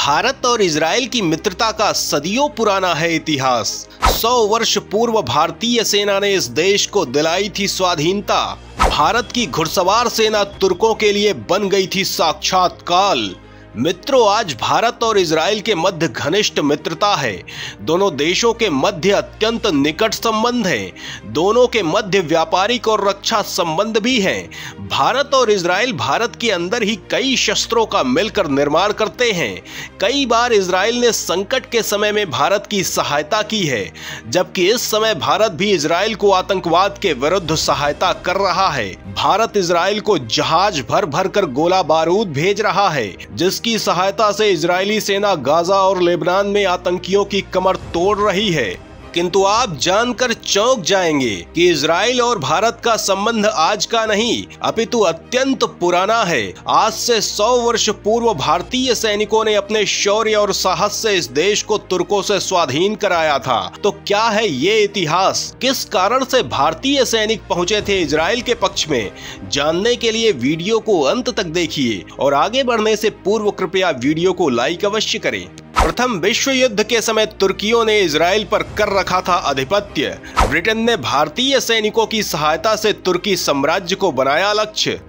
भारत और इजराइल की मित्रता का सदियों पुराना है इतिहास। 100 वर्ष पूर्व भारतीय सेना ने इस देश को दिलाई थी स्वाधीनता। भारत की घुड़सवार सेना तुर्कों के लिए बन गई थी साक्षात काल। मित्रों, आज भारत और इजराइल के मध्य घनिष्ठ मित्रता है। दोनों देशों के मध्य अत्यंत निकट संबंध हैं। दोनों के मध्य व्यापारिक और रक्षा संबंध भी हैं। भारत और इजराइल भारत के अंदर ही कई शस्त्रों का मिलकर निर्माण करते हैं। कई बार इजराइल ने संकट के समय में भारत की सहायता की है, जबकि इस समय भारत भी इजराइल को आतंकवाद के विरुद्ध सहायता कर रहा है। भारत इजराइल को जहाज भर भर कर गोला बारूद भेज रहा है, जिसकी सहायता से इजरायली सेना गाजा और लेबनान में आतंकियों की कमर तोड़ रही है। किंतु आप जानकर चौंक जाएंगे कि इजराइल और भारत का संबंध आज का नहीं, अपितु अत्यंत पुराना है। आज से 100 वर्ष पूर्व भारतीय सैनिकों ने अपने शौर्य और साहस से इस देश को तुर्कों से स्वाधीन कराया था। तो क्या है ये इतिहास? किस कारण से भारतीय सैनिक पहुंचे थे इजराइल के पक्ष में? जानने के लिए वीडियो को अंत तक देखिए और आगे बढ़ने से पूर्व कृपया वीडियो को लाइक अवश्य करें। प्रथम विश्व युद्ध के समय तुर्कियों ने इजराइल पर कर रखा था आधिपत्य। ब्रिटेन ने भारतीय सैनिकों की सहायता से तुर्की साम्राज्य को बनाया लक्ष्य।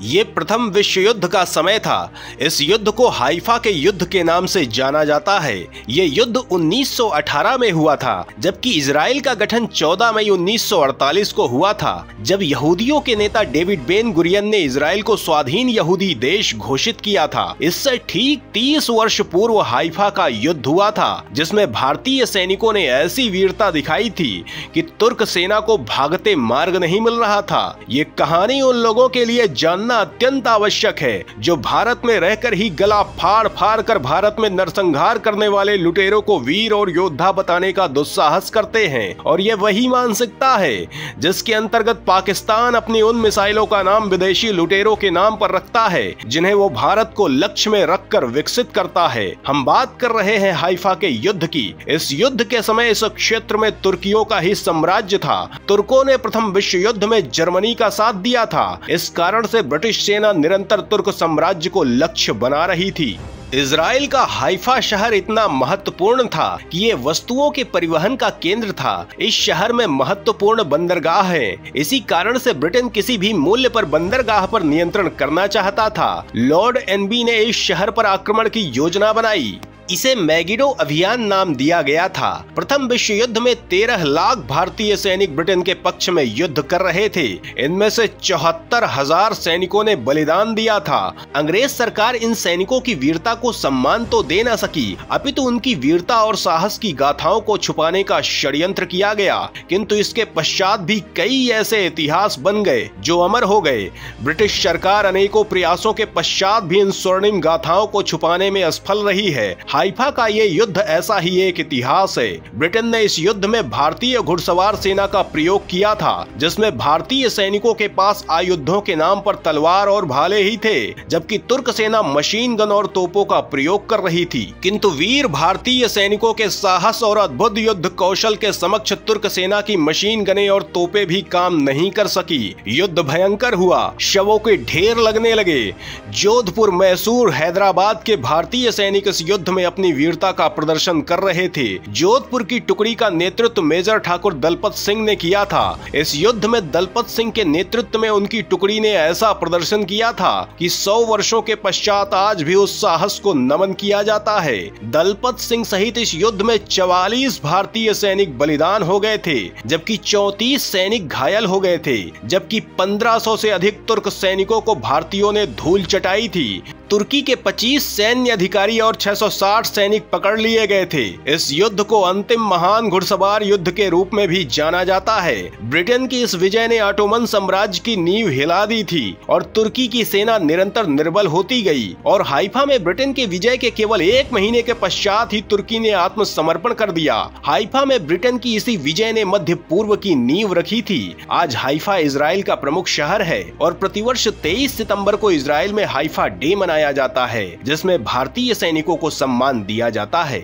ये प्रथम विश्व युद्ध का समय था। इस युद्ध को हाइफा के युद्ध के नाम से जाना जाता है। ये युद्ध 1918 में हुआ था, जबकि इजराइल का गठन 14 मई 1948 को हुआ था, जब यहूदियों के नेता डेविड बेन गुरियन ने इजराइल को स्वाधीन यहूदी देश घोषित किया था। इससे ठीक 30 वर्ष पूर्व हाइफा का युद्ध हुआ था, जिसमें भारतीय सैनिकों ने ऐसी वीरता दिखाई थी कि तुर्क सेना को भागते मार्ग नहीं मिल रहा था। ये कहानी उन लोगों के लिए जानना अत्यंत आवश्यक है जो भारत में रहकर ही गला फाड़ फाड़ कर भारत में नरसंहार करने वाले लुटेरों को वीर और योद्धा बताने का दुस्साहस करते हैं। और ये वही मानसिकता है जिसके अंतर्गत पाकिस्तान अपनी उन मिसाइलों का नाम विदेशी लुटेरों के नाम पर रखता है, जिन्हें वो भारत को लक्ष्य में रखकर विकसित करता है। हम बात कर रहे हैं हाइफा के युद्ध की। इस युद्ध के समय इस क्षेत्र में तुर्कियों का ही साम्राज्य था। तुर्कों ने प्रथम विश्व युद्ध में जर्मनी का साथ दिया था। इस कारण से ब्रिटिश सेना निरंतर तुर्क साम्राज्य को लक्ष्य बना रही थी। इजराइल का हाइफा शहर इतना महत्वपूर्ण था कि ये वस्तुओं के परिवहन का केंद्र था। इस शहर में महत्वपूर्ण बंदरगाह है। इसी कारण से ब्रिटेन किसी भी मूल्य पर बंदरगाह पर नियंत्रण करना चाहता था। लॉर्ड एनबी ने इस शहर पर आक्रमण की योजना बनाई। इसे मैगिडो अभियान नाम दिया गया था। प्रथम विश्व युद्ध में 13 लाख भारतीय सैनिक ब्रिटेन के पक्ष में युद्ध कर रहे थे। इनमें से 74,000 सैनिकों ने बलिदान दिया था। अंग्रेज सरकार इन सैनिकों की वीरता को सम्मान तो दे न सकी, अपितु उनकी वीरता और साहस की गाथाओं को छुपाने का षड्यंत्र किया गया। किंतु इसके पश्चात भी कई ऐसे इतिहास बन गए जो अमर हो गए। ब्रिटिश सरकार अनेकों प्रयासों के पश्चात भी इन स्वर्णिम गाथाओं को छुपाने में असफल रही है। हाइफा का ये युद्ध ऐसा ही एक इतिहास है। ब्रिटेन ने इस युद्ध में भारतीय घुड़सवार सेना का प्रयोग किया था, जिसमें भारतीय सैनिकों के पास आयुधों के नाम पर तलवार और भाले ही थे, जबकि तुर्क सेना मशीन गन और तोपों का प्रयोग कर रही थी। किंतु वीर भारतीय सैनिकों के साहस और अद्भुत युद्ध कौशल के समक्ष तुर्क सेना की मशीन गने और तोपें भी काम नहीं कर सकी। युद्ध भयंकर हुआ, शवों के ढेर लगने लगे। जोधपुर, मैसूर, हैदराबाद के भारतीय सैनिक इस युद्ध में अपनी वीरता का प्रदर्शन कर रहे थे। जोधपुर की टुकड़ी का नेतृत्व मेजर ठाकुर दलपत सिंह ने किया था। इस युद्ध में दलपत सिंह के नेतृत्व में उनकी टुकड़ी ने ऐसा प्रदर्शन किया था कि 100 वर्षों के पश्चात आज भी उस साहस को नमन किया जाता है। दलपत सिंह सहित इस युद्ध में 44 भारतीय सैनिक बलिदान हो गए थे, जबकि 34 सैनिक घायल हो गए थे, जबकि 1500 से अधिक तुर्क सैनिकों को भारतीयों ने धूल चटाई थी। तुर्की के 25 सैन्य अधिकारी और 660 सैनिक पकड़ लिए गए थे। इस युद्ध को अंतिम महान घुड़सवार युद्ध के रूप में भी जाना जाता है। ब्रिटेन की इस विजय ने ऑटोमन साम्राज्य की नींव हिला दी थी और तुर्की की सेना निरंतर निर्बल होती गई। और हाइफा में ब्रिटेन के विजय के केवल 1 महीने के पश्चात ही तुर्की ने आत्मसमर्पण कर दिया। हाइफा में ब्रिटेन की इसी विजय ने मध्य पूर्व की नींव रखी थी। आज हाइफा इजराइल का प्रमुख शहर है और प्रतिवर्ष 23 सितंबर को इजराइल में हाइफा डे मनाया जाता है, जिसमें भारतीय सैनिकों को सम्मान दिया जाता है।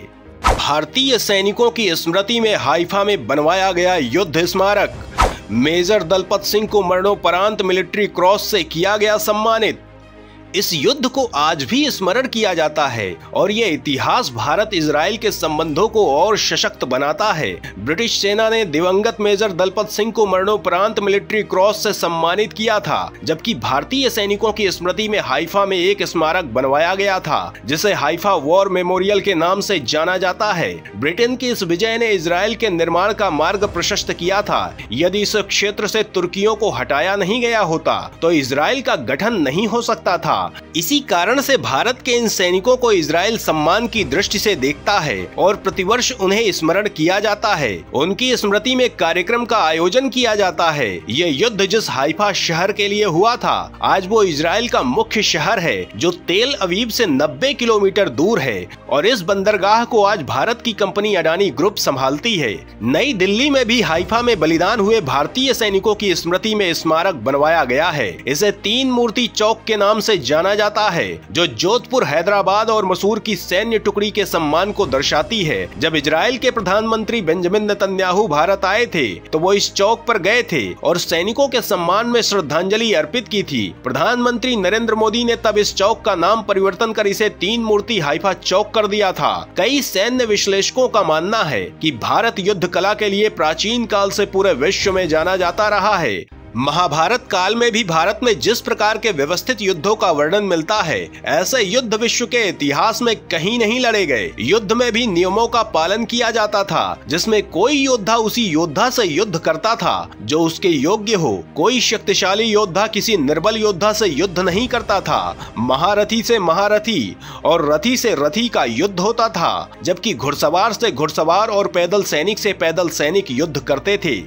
भारतीय सैनिकों की स्मृति में हाइफा में बनवाया गया युद्ध स्मारक। मेजर दलपत सिंह को मरणोपरांत मिलिट्री क्रॉस से किया गया सम्मानित। इस युद्ध को आज भी स्मरण किया जाता है और ये इतिहास भारत इजराइल के संबंधों को और सशक्त बनाता है। ब्रिटिश सेना ने दिवंगत मेजर दलपत सिंह को मरणोपरांत मिलिट्री क्रॉस से सम्मानित किया था, जबकि भारतीय सैनिकों की स्मृति में हाइफा में एक स्मारक बनवाया गया था, जिसे हाइफा वॉर मेमोरियल के नाम से जाना जाता है। ब्रिटेन की इस विजय ने इजराइल के निर्माण का मार्ग प्रशस्त किया था। यदि इस क्षेत्र से तुर्कियों को हटाया नहीं गया होता तो इजराइल का गठन नहीं हो सकता था। इसी कारण से भारत के इन सैनिकों को इजराइल सम्मान की दृष्टि से देखता है और प्रतिवर्ष उन्हें स्मरण किया जाता है। उनकी स्मृति में कार्यक्रम का आयोजन किया जाता है। ये युद्ध जिस हाइफा शहर के लिए हुआ था, आज वो इजराइल का मुख्य शहर है, जो तेल अवीव से 90 किलोमीटर दूर है और इस बंदरगाह को आज भारत की कंपनी अडानी ग्रुप संभालती है। नई दिल्ली में भी हाइफा में बलिदान हुए भारतीय सैनिकों की स्मृति में स्मारक बनवाया गया है। इसे 3 मूर्ति चौक के नाम से जाना जाता है, जो जोधपुर, हैदराबाद और मसूर की सैन्य टुकड़ी के सम्मान को दर्शाती है। जब इजराइल के प्रधानमंत्री बेंजामिन नेतन्याहू भारत आए थे तो वो इस चौक पर गए थे और सैनिकों के सम्मान में श्रद्धांजलि अर्पित की थी। प्रधानमंत्री नरेंद्र मोदी ने तब इस चौक का नाम परिवर्तन कर इसे 3 मूर्ति हाइफा चौक कर दिया था। कई सैन्य विश्लेषकों का मानना है कि भारत युद्ध कला के लिए प्राचीन काल से पूरे विश्व में जाना जाता रहा है। महाभारत काल में भी भारत में जिस प्रकार के व्यवस्थित युद्धों का वर्णन मिलता है, ऐसे युद्ध विश्व के इतिहास में कहीं नहीं लड़े गए। युद्ध में भी नियमों का पालन किया जाता था, जिसमें कोई योद्धा उसी योद्धा से युद्ध करता था जो उसके योग्य हो। कोई शक्तिशाली योद्धा किसी निर्बल योद्धा से युद्ध नहीं करता था। महारथी से महारथी और रथी से रथी का युद्ध होता था, जबकि घुड़सवार से घुड़सवार और पैदल सैनिक से पैदल सैनिक युद्ध करते थे।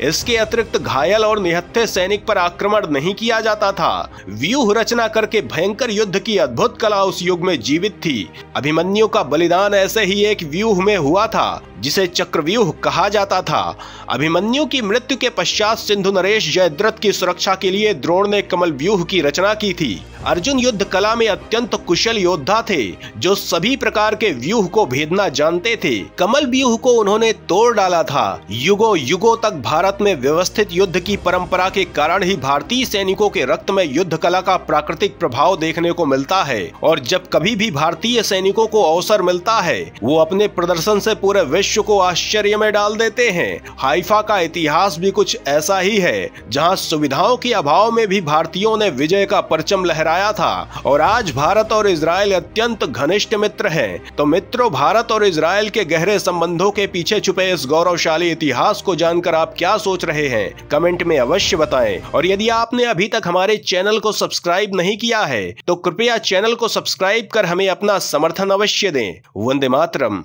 इसके अतिरिक्त घायल और निहत्थे सैनिक पर आक्रमण नहीं किया जाता था। व्यूह रचना करके भयंकर युद्ध की अद्भुत कला उस युग में जीवित थी। अभिमन्यु का बलिदान ऐसे ही एक व्यूह में हुआ था, जिसे चक्रव्यूह कहा जाता था। अभिमन्यु की मृत्यु के पश्चात सिंधु नरेश जयद्रथ की सुरक्षा के लिए द्रोण ने कमल व्यूह की रचना की थी। अर्जुन युद्ध कला में अत्यंत कुशल योद्धा थे, जो सभी प्रकार के व्यूह को भेदना जानते थे। कमल व्यूह को उन्होंने तोड़ डाला था। युगों युगों तक भारत में व्यवस्थित युद्ध की परंपरा के कारण ही भारतीय सैनिकों के रक्त में युद्ध कला का प्राकृतिक प्रभाव देखने को मिलता है और जब कभी भी भारतीय सैनिकों को अवसर मिलता है, वो अपने प्रदर्शन से पूरे विश्व को आश्चर्य में डाल देते हैं। हाइफा का इतिहास भी कुछ ऐसा ही है, जहां सुविधाओं के अभाव में भी भारतीयों ने विजय का परचम लहराया था और आज भारत और इजराइल अत्यंत घनिष्ठ मित्र हैं। तो मित्रों, भारत और इजराइल के गहरे संबंधों के पीछे छुपे इस गौरवशाली इतिहास को जानकर आप क्या सोच रहे हैं? कमेंट में अवश्य बताएं। और यदि आपने अभी तक हमारे चैनल को सब्सक्राइब नहीं किया है तो कृपया चैनल को सब्सक्राइब कर हमें अपना समर्थन अवश्य दें। वंदे मातरम।